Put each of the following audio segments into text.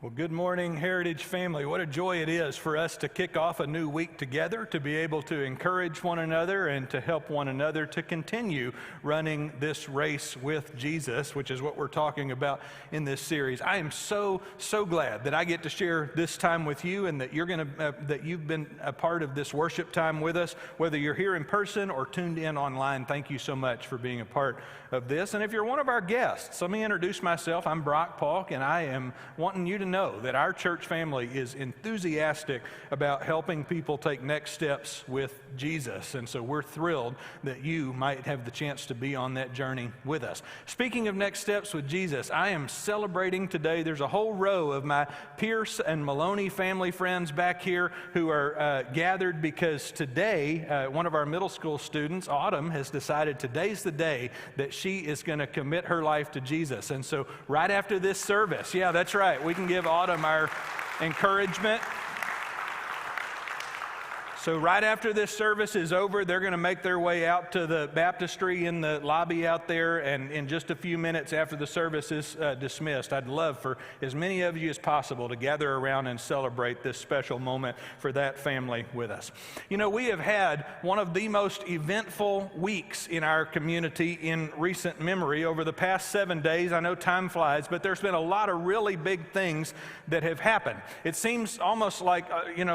Well, good morning, Heritage family. What a joy it is for us to kick off a new week together, to be able to encourage one another and to help one another to continue running this race with Jesus, which is what we're talking about in this series. I am so glad that I get to share this time with you and that that you've been a part of this worship time with us, whether you're here in person or tuned in online. Thank you so much for being a part of this. And if you're one of our guests, let me introduce myself. I'm Paulk, and I am wanting you to know that our church family is enthusiastic about helping people take next steps with Jesus. And so we're thrilled that you might have the chance to be on that journey with us. Speaking of next steps with Jesus, I am celebrating today. There's a whole row of my Pierce and Maloney family friends back here who are gathered because today, one of our middle school students, Autumn, has decided today's the day that she is going to commit her life to Jesus. And so right after this service, yeah, that's right, we can give Autumn our encouragement. So right after this service is over, they're going to make their way out to the baptistry in the lobby out there, and in just a few minutes after the service is dismissed, I'd love for as many of you as possible to gather around and celebrate this special moment for that family with us. You know, we have had one of the most eventful weeks in our community in recent memory. Over the past 7 days, I know time flies, but there's been a lot of really big things that have happened. It seems almost like,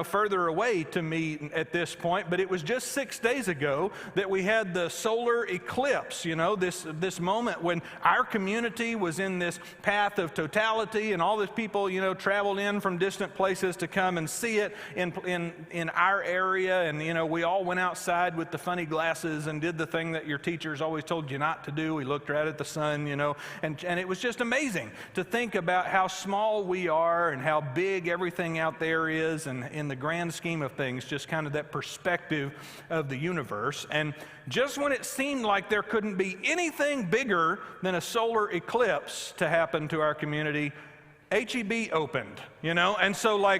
further away to me at this point, but it was just 6 days ago that we had the solar eclipse, this moment when our community was in this path of totality and all these people, traveled in from distant places to come and see it in our area. And, we all went outside with the funny glasses and did the thing that your teachers always told you not to do. We looked right at the sun, and it was just amazing to think about how small we are and how big everything out there is, and in the grand scheme of things, just kind of that perspective of the universe. And just when it seemed like there couldn't be anything bigger than a solar eclipse to happen to our community, HEB opened, and so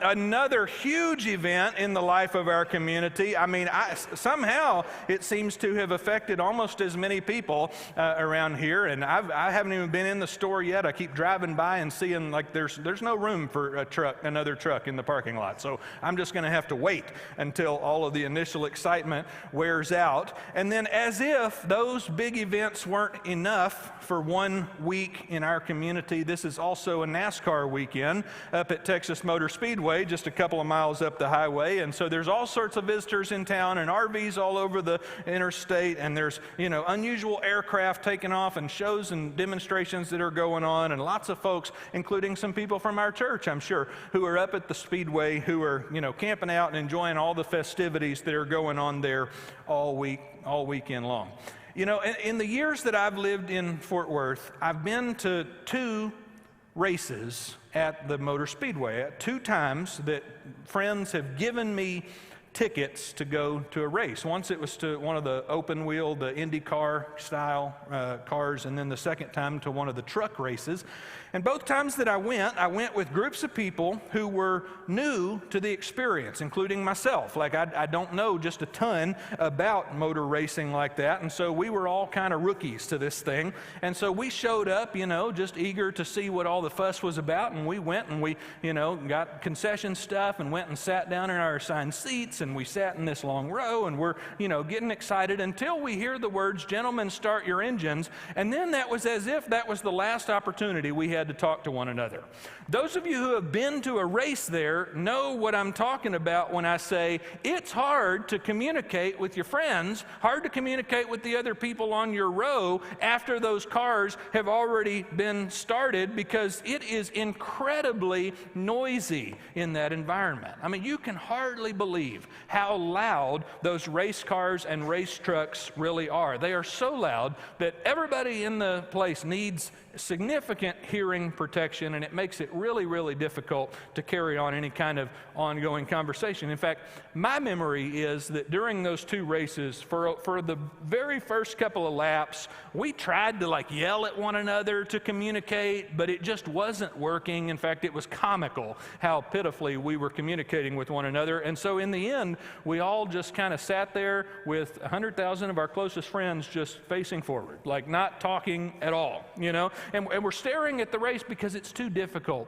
another huge event in the life of our community. I mean, somehow it seems to have affected almost as many people around here, and I haven't even been in the store yet. I keep driving by and seeing there's no room for another truck in the parking lot, so I'm just going to have to wait until all of the initial excitement wears out. And then, as if those big events weren't enough for 1 week in our community, this is also a NASCAR weekend up at Texas Motor Speedway, just a couple of miles up the highway. And so there's all sorts of visitors in town and RVs all over the interstate, and there's unusual aircraft taking off and shows and demonstrations that are going on, and lots of folks, including some people from our church, I'm sure, who are up at the Speedway, who are camping out and enjoying all the festivities that are going on there all weekend long. In the years that I've lived in Fort Worth, I've been to 2 races at the Motor Speedway. At 2 times that friends have given me tickets to go to a race. Once it was to one of the open wheel, the IndyCar style cars, and then the second time to one of the truck races. And both times that I went with groups of people who were new to the experience, including myself. I don't know just a ton about motor racing like that, and so we were all kind of rookies to this thing. And so we showed up, just eager to see what all the fuss was about, and we went and we, got concession stuff and went and sat down in our assigned seats, and we sat in this long row, and we're, getting excited until we hear the words, "Gentlemen, start your engines," and then that was as if that was the last opportunity we had to talk to one another. Those of you who have been to a race there know what I'm talking about when I say it's hard to communicate with your friends, hard to communicate with the other people on your row after those cars have already been started, because it is incredibly noisy in that environment. I mean, you can hardly believe how loud those race cars and race trucks really are. They are so loud that everybody in the place needs significant hearing protection, and it makes it really, really difficult to carry on any kind of ongoing conversation. In fact, my memory is that during those 2 races, for the very first couple of laps, we tried to yell at one another to communicate, but it just wasn't working. In fact, it was comical how pitifully we were communicating with one another. And so in the end, we all just kind of sat there with 100,000 of our closest friends just facing forward, not talking at all, And we're staring at the race because it's too difficult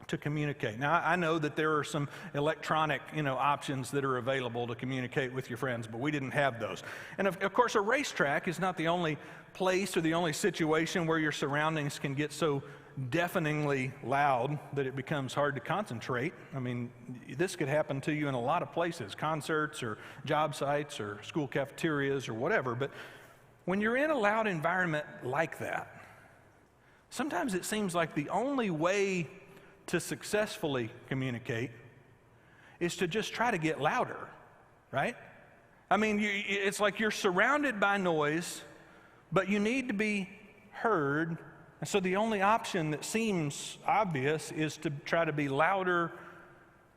to communicate. Now, I know that there are some electronic, options that are available to communicate with your friends, but we didn't have those. And of course, a racetrack is not the only place or the only situation where your surroundings can get so deafeningly loud that it becomes hard to concentrate. I mean, this could happen to you in a lot of places, concerts or job sites or school cafeterias or whatever. But when you're in a loud environment like that, sometimes it seems like the only way to successfully communicate is to just try to get louder, right? I mean, it's like you're surrounded by noise, but you need to be heard. And so the only option that seems obvious is to try to be louder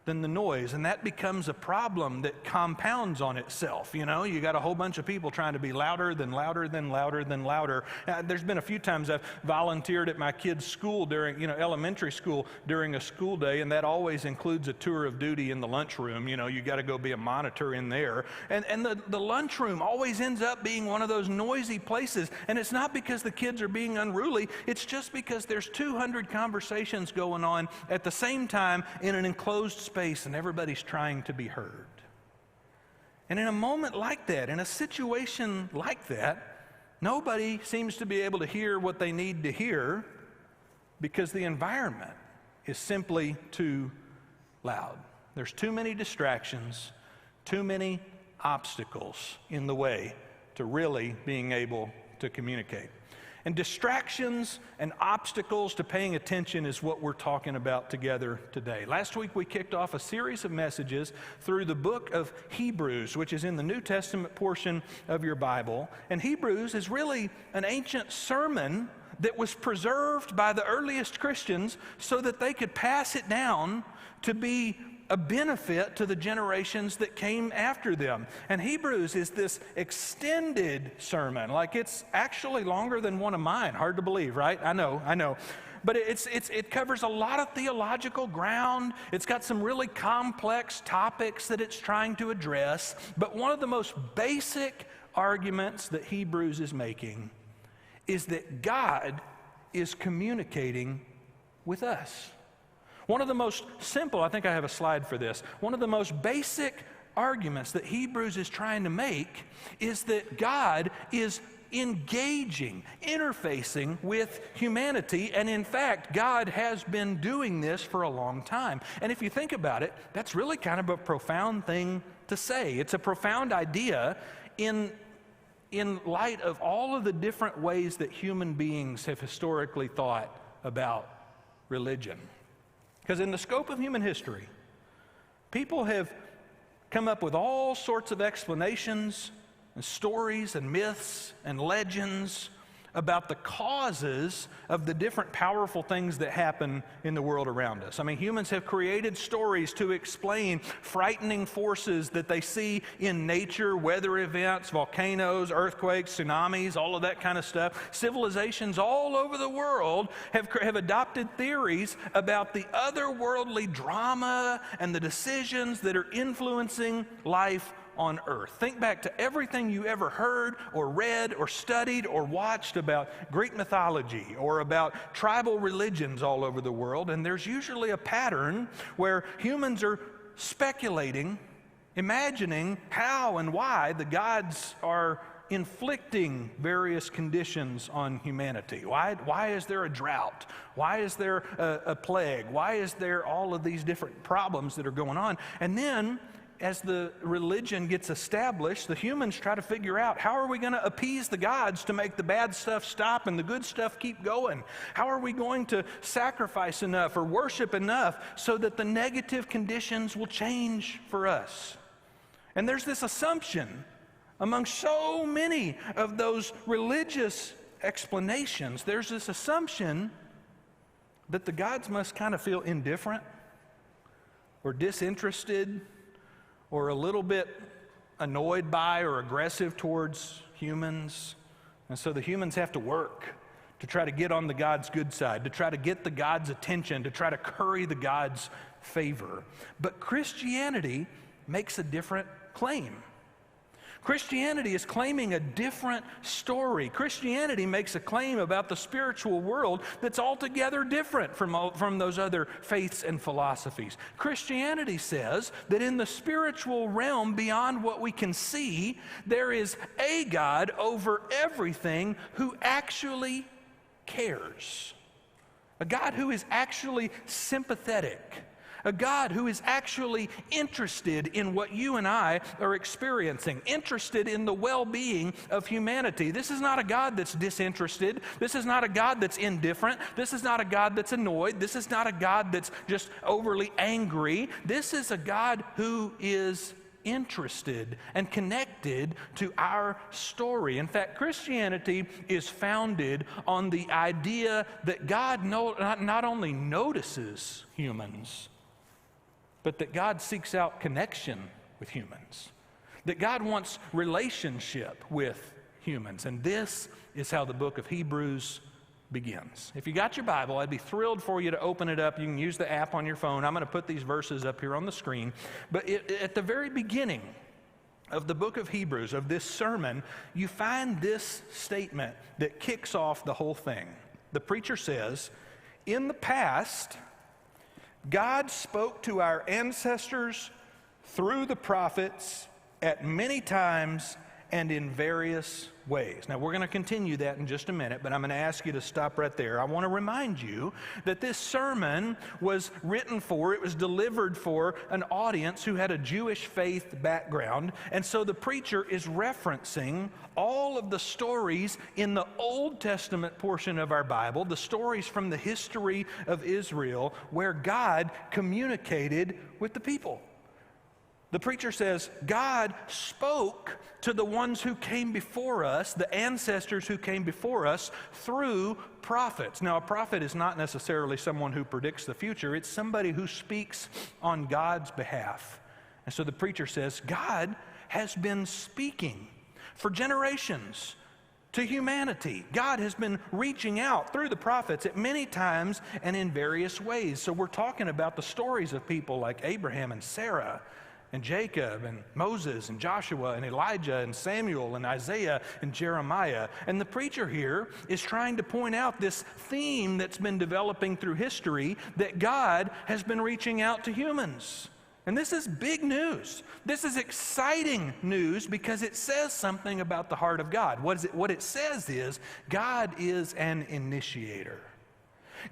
than the noise. And that becomes a problem that compounds on itself. You got a whole bunch of people trying to be louder than louder than louder than louder. There's been a few times I've volunteered at my kids' school during, elementary school during a school day, and that always includes a tour of duty in the lunchroom. You got to go be a monitor in there. And the lunchroom always ends up being one of those noisy places. And it's not because the kids are being unruly. It's just because there's 200 conversations going on at the same time in an enclosed space, and everybody's trying to be heard. And in a moment like that, in a situation like that, nobody seems to be able to hear what they need to hear because the environment is simply too loud. There's too many distractions, too many obstacles in the way to really being able to communicate. And distractions and obstacles to paying attention is what we're talking about together today. Last week we kicked off a series of messages through the book of Hebrews, which is in the New Testament portion of your Bible. And Hebrews is really an ancient sermon that was preserved by the earliest Christians so that they could pass it down to be a benefit to the generations that came after them. And Hebrews is this extended sermon, like it's actually longer than one of mine. Hard to believe, right? I know. But it covers a lot of theological ground. It's got some really complex topics that it's trying to address. But one of the most basic arguments that Hebrews is making is that God is communicating with us. One of the most simple, I think I have a slide for this, one of the most basic arguments that Hebrews is trying to make is that God is engaging, interfacing with humanity, and in fact, God has been doing this for a long time. And if you think about it, that's really kind of a profound thing to say. It's a profound idea in light of all of the different ways that human beings have historically thought about religion. Because in the scope of human history, people have come up with all sorts of explanations and stories and myths and legends about the causes of the different powerful things that happen in the world around us. I mean, humans have created stories to explain frightening forces that they see in nature, weather events, volcanoes, earthquakes, tsunamis, all of that kind of stuff. Civilizations all over the world have adopted theories about the otherworldly drama and the decisions that are influencing life on earth. Think back to everything you ever heard or read or studied or watched about Greek mythology or about tribal religions all over the world, and there's usually a pattern where humans are speculating, imagining how and why the gods are inflicting various conditions on humanity. Why is there a drought? Why is there a plague? Why is there all of these different problems that are going on? And then as the religion gets established, the humans try to figure out, how are we going to appease the gods to make the bad stuff stop and the good stuff keep going? How are we going to sacrifice enough or worship enough so that the negative conditions will change for us? And there's this assumption among so many of those religious explanations, there's this assumption that the gods must kind of feel indifferent or disinterested or a little bit annoyed by or aggressive towards humans. And so the humans have to work to try to get on the God's good side, to try to get the God's attention, to try to curry the God's favor. But Christianity makes a different claim. Christianity is claiming a different story. Christianity makes a claim about the spiritual world that's altogether different from those other faiths and philosophies. Christianity says that in the spiritual realm beyond what we can see, there is a God over everything who actually cares. A God who is actually sympathetic. A God who is actually interested in what you and I are experiencing, interested in the well-being of humanity. This is not a God that's disinterested. This is not a God that's indifferent. This is not a God that's annoyed. This is not a God that's just overly angry. This is a God who is interested and connected to our story. In fact, Christianity is founded on the idea that God not only notices humans, but that God seeks out connection with humans, that God wants relationship with humans. And this is how the book of Hebrews begins. If you got your Bible, I'd be thrilled for you to open it up. You can use the app on your phone. I'm going to put these verses up here on the screen. But at the very beginning of the book of Hebrews, of this sermon, you find this statement that kicks off the whole thing. The preacher says, "In the past, God spoke to our ancestors through the prophets at many times and in various ways." Now, we're going to continue that in just a minute, but I'm going to ask you to stop right there. I want to remind you that this sermon was it was delivered for an audience who had a Jewish faith background, and so the preacher is referencing all of the stories in the Old Testament portion of our Bible, the stories from the history of Israel, where God communicated with the people. The preacher says, God spoke to the ones who came before us, the ancestors who came before us, through prophets. Now, a prophet is not necessarily someone who predicts the future. It's somebody who speaks on God's behalf. And so the preacher says, God has been speaking for generations to humanity. God has been reaching out through the prophets at many times and in various ways. So we're talking about the stories of people like Abraham and Sarah, and Jacob, and Moses, and Joshua, and Elijah, and Samuel, and Isaiah, and Jeremiah. And the preacher here is trying to point out this theme that's been developing through history, that God has been reaching out to humans. And this is big news. This is exciting news because it says something about the heart of God. What it says is, God is an initiator.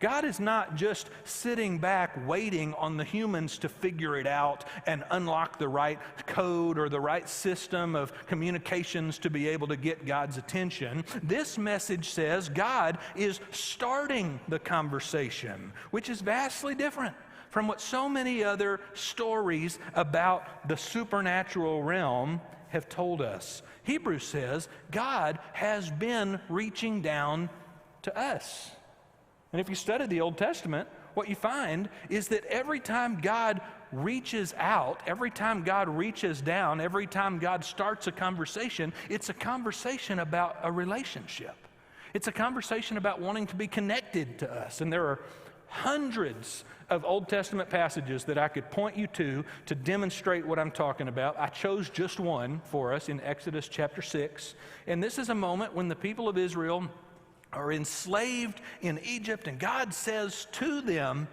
God is not just sitting back waiting on the humans to figure it out and unlock the right code or the right system of communications to be able to get God's attention. This message says God is starting the conversation, which is vastly different from what so many other stories about the supernatural realm have told us. Hebrews says God has been reaching down to us. And if you study the Old Testament, what you find is that every time God reaches out, every time God reaches down, every time God starts a conversation, it's a conversation about a relationship. It's a conversation about wanting to be connected to us. And there are hundreds of Old Testament passages that I could point you to demonstrate what I'm talking about. I chose just one for us in Exodus chapter 6. And this is a moment when the people of Israel are enslaved in Egypt, and God says to them,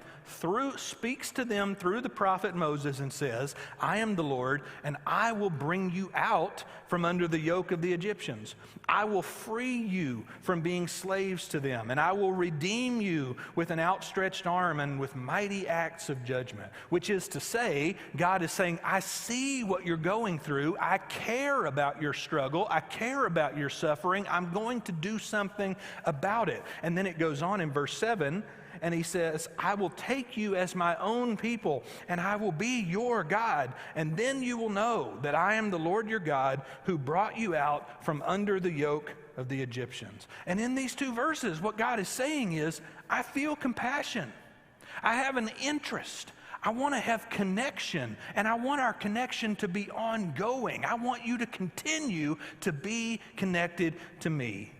speaks to them through the prophet Moses and says, I am the Lord, and I will bring you out from under the yoke of the Egyptians. I will free you from being slaves to them, and I will redeem you with an outstretched arm and with mighty acts of judgment. Which is to say, God is saying, I see what you're going through. I care about your struggle. I care about your suffering. I'm going to do something about it. And then it goes on in verse 7, and he says, I will take you as my own people, and I will be your God. And then you will know that I am the Lord your God who brought you out from under the yoke of the Egyptians. And in these two verses, what God is saying is, I feel compassion. I have an interest. I want to have connection, and I want our connection to be ongoing. I want you to continue to be connected to me.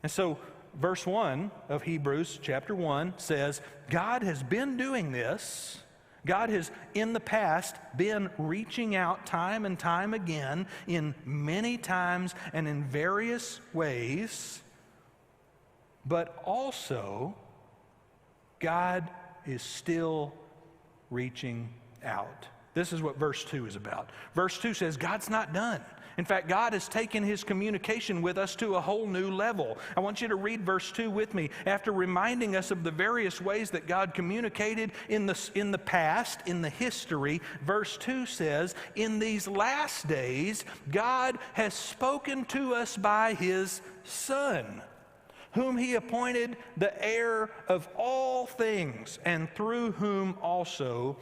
And so, verse 1 of Hebrews chapter 1 says, God has been doing this, God has, in the past, been reaching out time and time again in many times and in various ways, but also God is still reaching out. This is what verse 2 is about. Verse 2 says God's not done. In fact, God has taken his communication with us to a whole new level. I want you to read verse 2 with me. After reminding us of the various ways that God communicated in the past, in the history, verse 2 says, in these last days, God has spoken to us by his Son, whom he appointed the heir of all things, and through whom also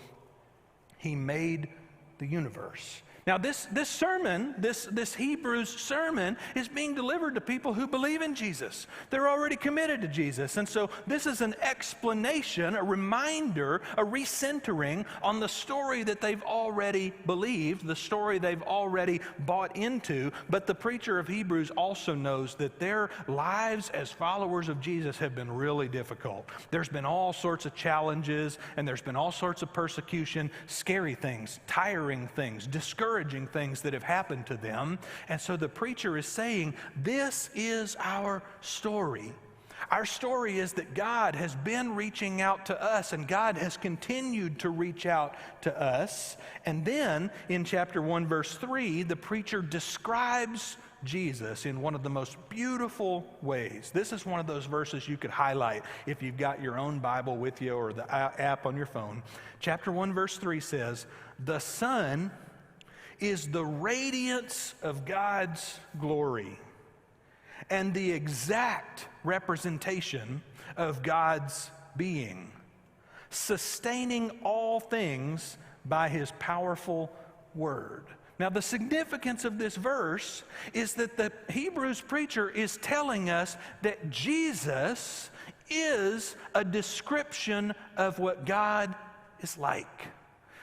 he made the universe. Now, this sermon, this Hebrews sermon, is being delivered to people who believe in Jesus. They're already committed to Jesus. And so this is an explanation, a reminder, a recentering on the story that they've already believed, the story they've already bought into. But the preacher of Hebrews also knows that their lives as followers of Jesus have been really difficult. There's been all sorts of challenges, and there's been all sorts of persecution, scary things, tiring things, discouraging things that have happened to them. And so the preacher is saying, this is our story. Our story is that God has been reaching out to us, and God has continued to reach out to us. And then in chapter 1, verse 3, the preacher describes Jesus in one of the most beautiful ways. This is one of those verses you could highlight if you've got your own Bible with you or the app on your phone. Chapter 1, verse 3 says, the Son is the radiance of God's glory and the exact representation of God's being, sustaining all things by his powerful word. Now, the significance of this verse is that the Hebrews preacher is telling us that Jesus is a description of what God is like.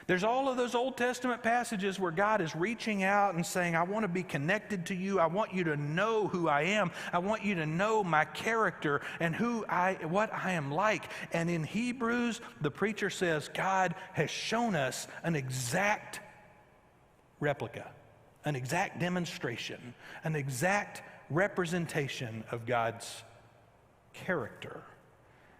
There's all of those Old Testament passages where God is reaching out and saying, I want to be connected to you. I want you to know who I am. I want you to know my character and what I am like. And in Hebrews, the preacher says, God has shown us an exact replica, an exact demonstration, an exact representation of God's character.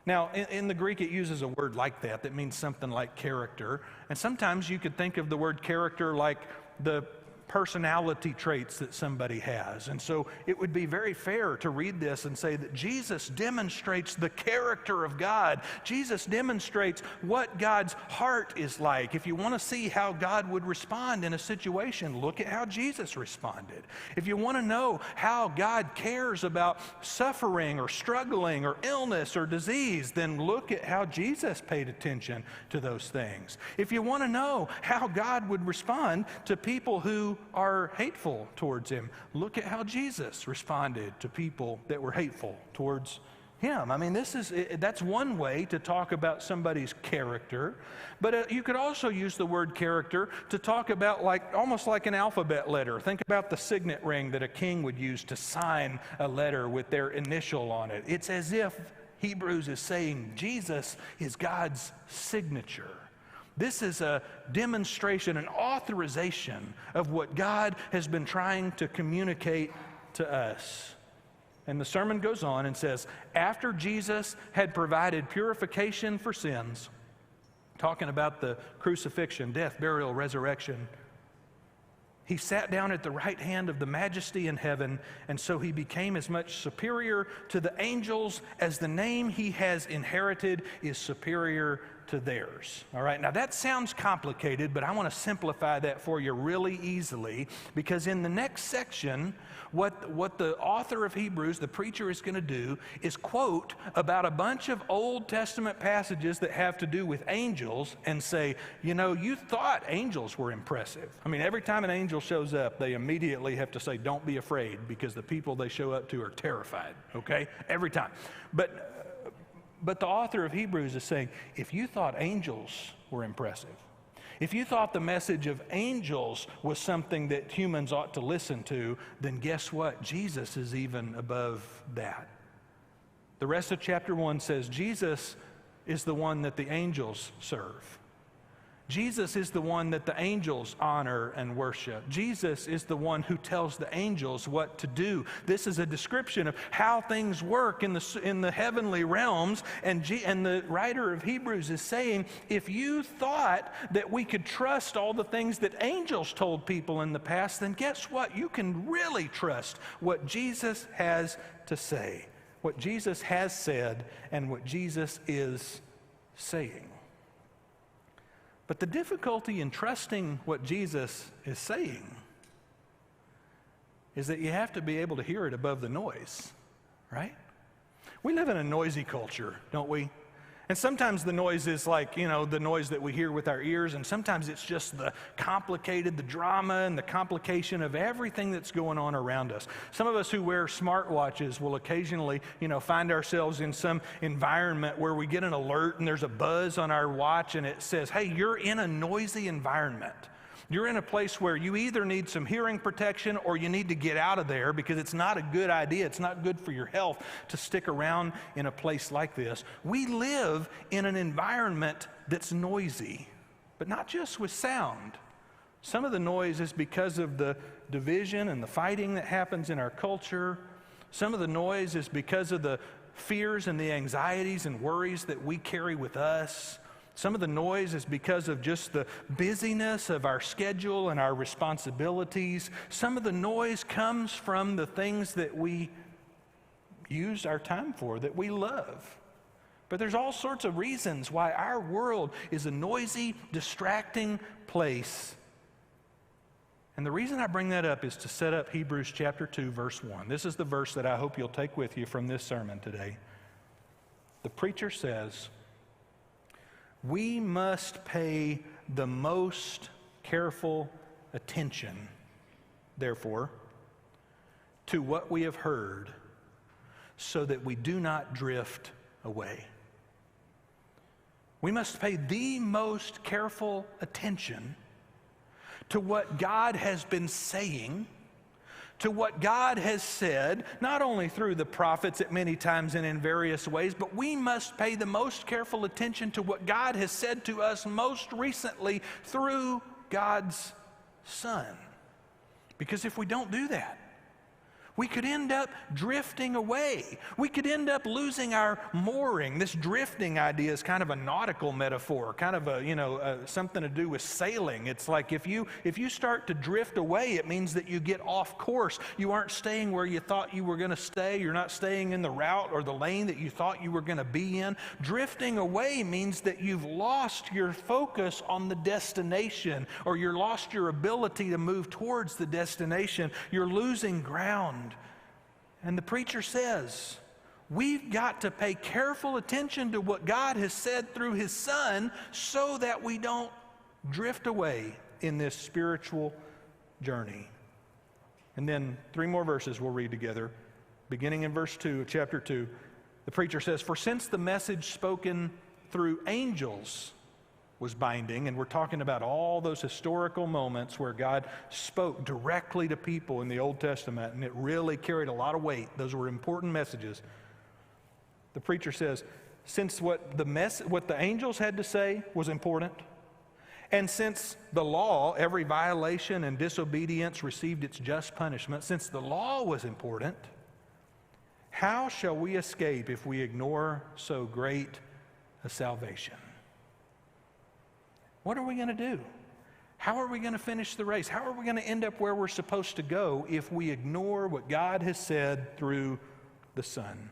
Now, in the Greek, it uses a word like that means something like character. And sometimes you could think of the word character like the personality traits that somebody has. And so it would be very fair to read this and say that Jesus demonstrates the character of God. Jesus demonstrates what God's heart is like. If you want to see how God would respond in a situation, look at how Jesus responded. If you want to know how God cares about suffering or struggling or illness or disease, then look at how Jesus paid attention to those things. If you want to know how God would respond to people who are hateful towards him, look at how Jesus responded to people that were hateful towards him. I mean, that's one way to talk about somebody's character. But you could also use the word character to talk about almost like an alphabet letter. Think about the signet ring that a king would use to sign a letter with their initial on it. It's as if Hebrews is saying Jesus is God's signature. This is a demonstration, an authorization of what God has been trying to communicate to us. And the sermon goes on and says, after Jesus had provided purification for sins, talking about the crucifixion, death, burial, resurrection, he sat down at the right hand of the majesty in heaven, and so he became as much superior to the angels as the name he has inherited is superior to theirs. All right, now that sounds complicated, but I want to simplify that for you really easily, because in the next section, what the author of Hebrews, the preacher, is going to do is quote about a bunch of Old Testament passages that have to do with angels and say, you thought angels were impressive. I mean, every time an angel shows up, they immediately have to say, don't be afraid, because the people they show up to are terrified, okay? Every time. But the author of Hebrews is saying, if you thought angels were impressive, if you thought the message of angels was something that humans ought to listen to, then guess what? Jesus is even above that. The rest of chapter 1 says Jesus is the one that the angels serve. Jesus is the one that the angels honor and worship. Jesus is the one who tells the angels what to do. This is a description of how things work in the heavenly realms. And the writer of Hebrews is saying, if you thought that we could trust all the things that angels told people in the past, then guess what? You can really trust what Jesus has to say, what Jesus has said, and what Jesus is saying. But the difficulty in trusting what Jesus is saying is that you have to be able to hear it above the noise, right? We live in a noisy culture, don't we? And sometimes the noise is like, the noise that we hear with our ears, and sometimes it's just the drama and the complication of everything that's going on around us. Some of us who wear smartwatches will occasionally, find ourselves in some environment where we get an alert and there's a buzz on our watch and it says, hey, you're in a noisy environment. You're in a place where you either need some hearing protection or you need to get out of there because it's not a good idea. It's not good for your health to stick around in a place like this. We live in an environment that's noisy, but not just with sound. Some of the noise is because of the division and the fighting that happens in our culture. Some of the noise is because of the fears and the anxieties and worries that we carry with us. Some of the noise is because of just the busyness of our schedule and our responsibilities. Some of the noise comes from the things that we use our time for, that we love. But there's all sorts of reasons why our world is a noisy, distracting place. And the reason I bring that up is to set up Hebrews chapter 2, verse 1. This is the verse that I hope you'll take with you from this sermon today. The preacher says, we must pay the most careful attention, therefore, to what we have heard, so that we do not drift away. We must pay the most careful attention to what God has been saying, to what God has said, not only through the prophets at many times and in various ways, but we must pay the most careful attention to what God has said to us most recently through God's Son. Because if we don't do that, we could end up drifting away. We could end up losing our mooring. This drifting idea is kind of a nautical metaphor, kind of something to do with sailing. It's like if you start to drift away, it means that you get off course. You aren't staying where you thought you were going to stay. You're not staying in the route or the lane that you thought you were going to be in. Drifting away means that you've lost your focus on the destination, or you're lost your ability to move towards the destination. You're losing ground. And the preacher says, we've got to pay careful attention to what God has said through His Son so that we don't drift away in this spiritual journey. And then 3 more verses we'll read together. Beginning in verse 2 of chapter 2, the preacher says, for since the message spoken through angels was binding, and we're talking about all those historical moments where God spoke directly to people in the Old Testament, and it really carried a lot of weight. Those were important messages. The preacher says, since what the angels had to say was important, and since the law, every violation and disobedience received its just punishment, since the law was important, how shall we escape if we ignore so great a salvation? What are we going to do? How are we going to finish the race? How are we going to end up where we're supposed to go if we ignore what God has said through the Son?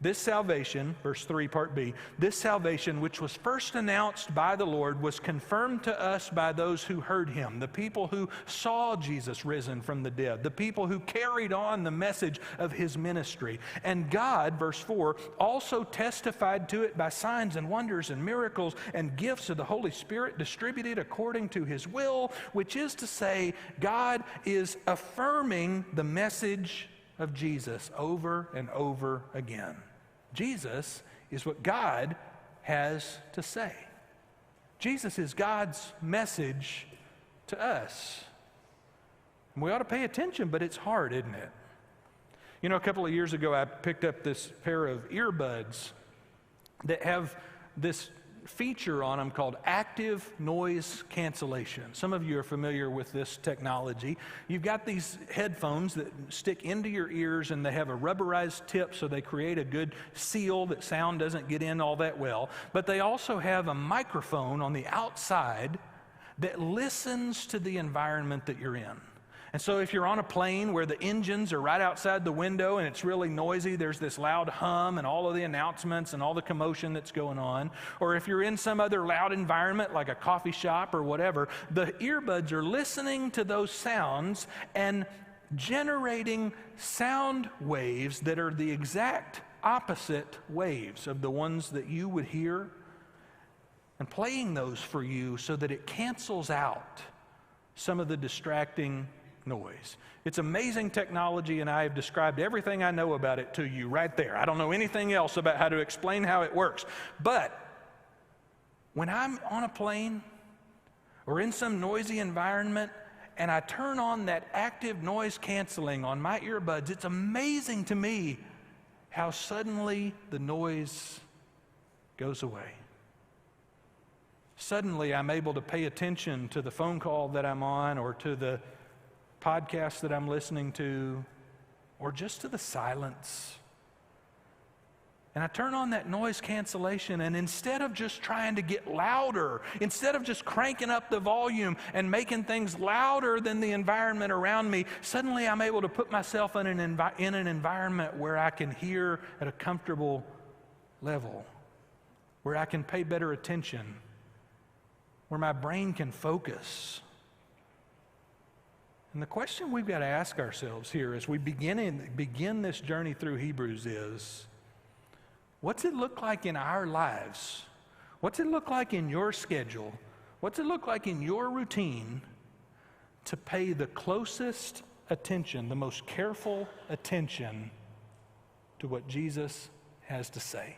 This salvation, verse 3, part B, this salvation which was first announced by the Lord was confirmed to us by those who heard Him, the people who saw Jesus risen from the dead, the people who carried on the message of His ministry. And God, verse 4, also testified to it by signs and wonders and miracles and gifts of the Holy Spirit distributed according to His will, which is to say, God is affirming the message of Jesus over and over again. Jesus is what God has to say. Jesus is God's message to us. And we ought to pay attention, but it's hard, isn't it? A couple of years ago, I picked up this pair of earbuds that have this feature on them called active noise cancellation. Some of you are familiar with this technology. You've got these headphones that stick into your ears, and they have a rubberized tip, so they create a good seal that sound doesn't get in all that well. But they also have a microphone on the outside that listens to the environment that you're in. And so if you're on a plane where the engines are right outside the window and it's really noisy, there's this loud hum and all of the announcements and all the commotion that's going on, or if you're in some other loud environment like a coffee shop or whatever, the earbuds are listening to those sounds and generating sound waves that are the exact opposite waves of the ones that you would hear, and playing those for you so that it cancels out some of the distracting noise. It's amazing technology, and I have described everything I know about it to you right there. I don't know anything else about how to explain how it works. But when I'm on a plane or in some noisy environment and I turn on that active noise canceling on my earbuds, it's amazing to me how suddenly the noise goes away. Suddenly I'm able to pay attention to the phone call that I'm on, or to the podcast that I'm listening to, or just to the silence. And I turn on that noise cancellation, and instead of just trying to get louder, instead of just cranking up the volume and making things louder than the environment around me, suddenly I'm able to put myself in an environment where I can hear at a comfortable level, where I can pay better attention, where my brain can focus. And the question we've got to ask ourselves here as we begin this journey through Hebrews is, what's it look like in our lives? What's it look like in your schedule? What's it look like in your routine to pay the closest attention, the most careful attention to what Jesus has to say?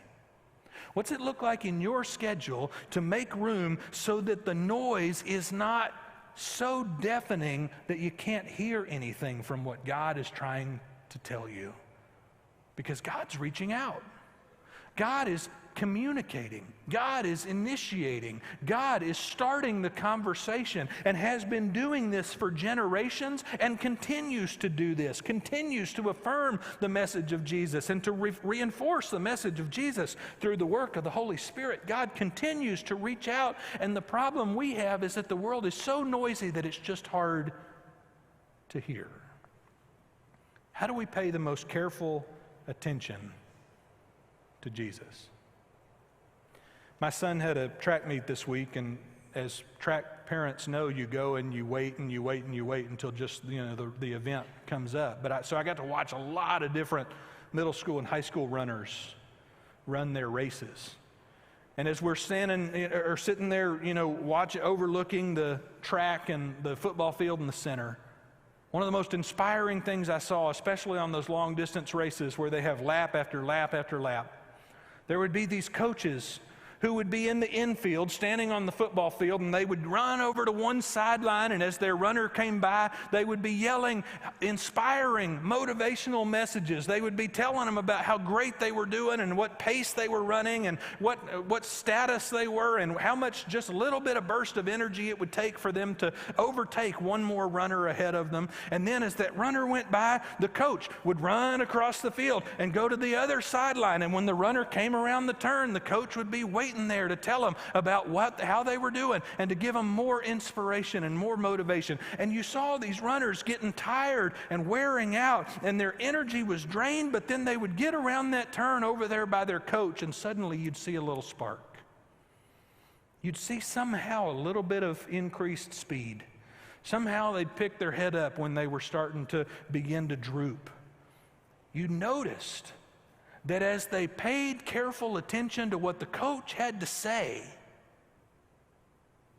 What's it look like in your schedule to make room so that the noise is not so deafening that you can't hear anything from what God is trying to tell you? Because God's reaching out. God is communicating. God is initiating. God is starting the conversation, and has been doing this for generations and continues to do this, continues to affirm the message of Jesus and to reinforce the message of Jesus through the work of the Holy Spirit. God continues to reach out, and the problem we have is that the world is so noisy that it's just hard to hear. How do we pay the most careful attention to Jesus? My son had a track meet this week, and as track parents know, you go and you wait and you wait and you wait until just the event comes up. So I got to watch a lot of different middle school and high school runners run their races. And as we're sitting there, overlooking the track and the football field in the center, one of the most inspiring things I saw, especially on those long distance races where they have lap after lap after lap, there would be these coaches who would be in the infield standing on the football field, and they would run over to one sideline, and as their runner came by, they would be yelling inspiring, motivational messages. They would be telling them about how great they were doing and what pace they were running and what status they were and how much just a little bit of burst of energy it would take for them to overtake one more runner ahead of them. And then as that runner went by, the coach would run across the field and go to the other sideline, and when the runner came around the turn, the coach would be waiting there to tell them about how they were doing and to give them more inspiration and more motivation. And you saw these runners getting tired and wearing out, and their energy was drained, but then they would get around that turn over there by their coach, and suddenly you'd see a little spark. You'd see somehow a little bit of increased speed. Somehow they'd pick their head up when they were starting to begin to droop. You noticed that as they paid careful attention to what the coach had to say,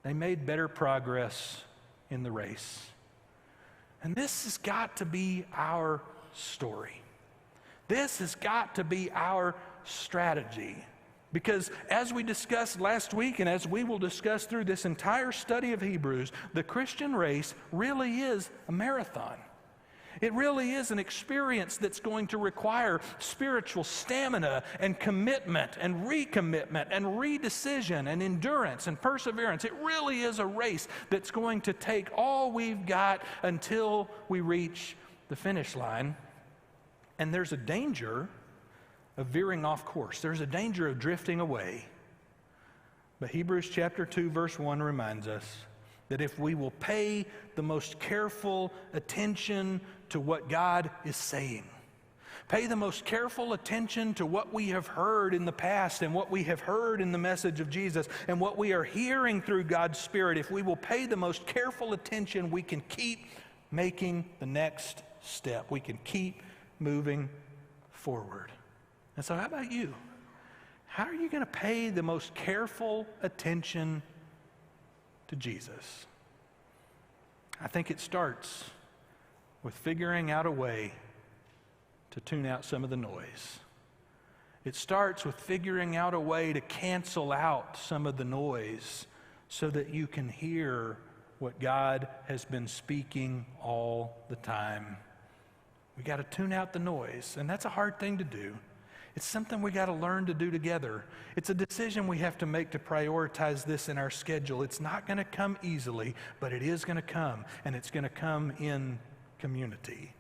they made better progress in the race. And this has got to be our story. This has got to be our strategy. Because as we discussed last week, and as we will discuss through this entire study of Hebrews, the Christian race really is a marathon. It really is an experience that's going to require spiritual stamina and commitment and recommitment and redecision and endurance and perseverance. It really is a race that's going to take all we've got until we reach the finish line. And there's a danger of veering off course. There's a danger of drifting away. But Hebrews chapter 2, verse 1 reminds us that if we will pay the most careful attention to what God is saying, pay the most careful attention to what we have heard in the past and what we have heard in the message of Jesus and what we are hearing through God's Spirit, if we will pay the most careful attention, we can keep making the next step. We can keep moving forward. And so how about you? How are you going to pay the most careful attention to Jesus? I think it starts with figuring out a way to tune out some of the noise. It starts with figuring out a way to cancel out some of the noise so that you can hear what God has been speaking all the time. We got to tune out the noise, and that's a hard thing to do. It's something we got to learn to do together. It's a decision we have to make to prioritize this in our schedule. It's not going to come easily, but it is going to come, and it's going to come in community.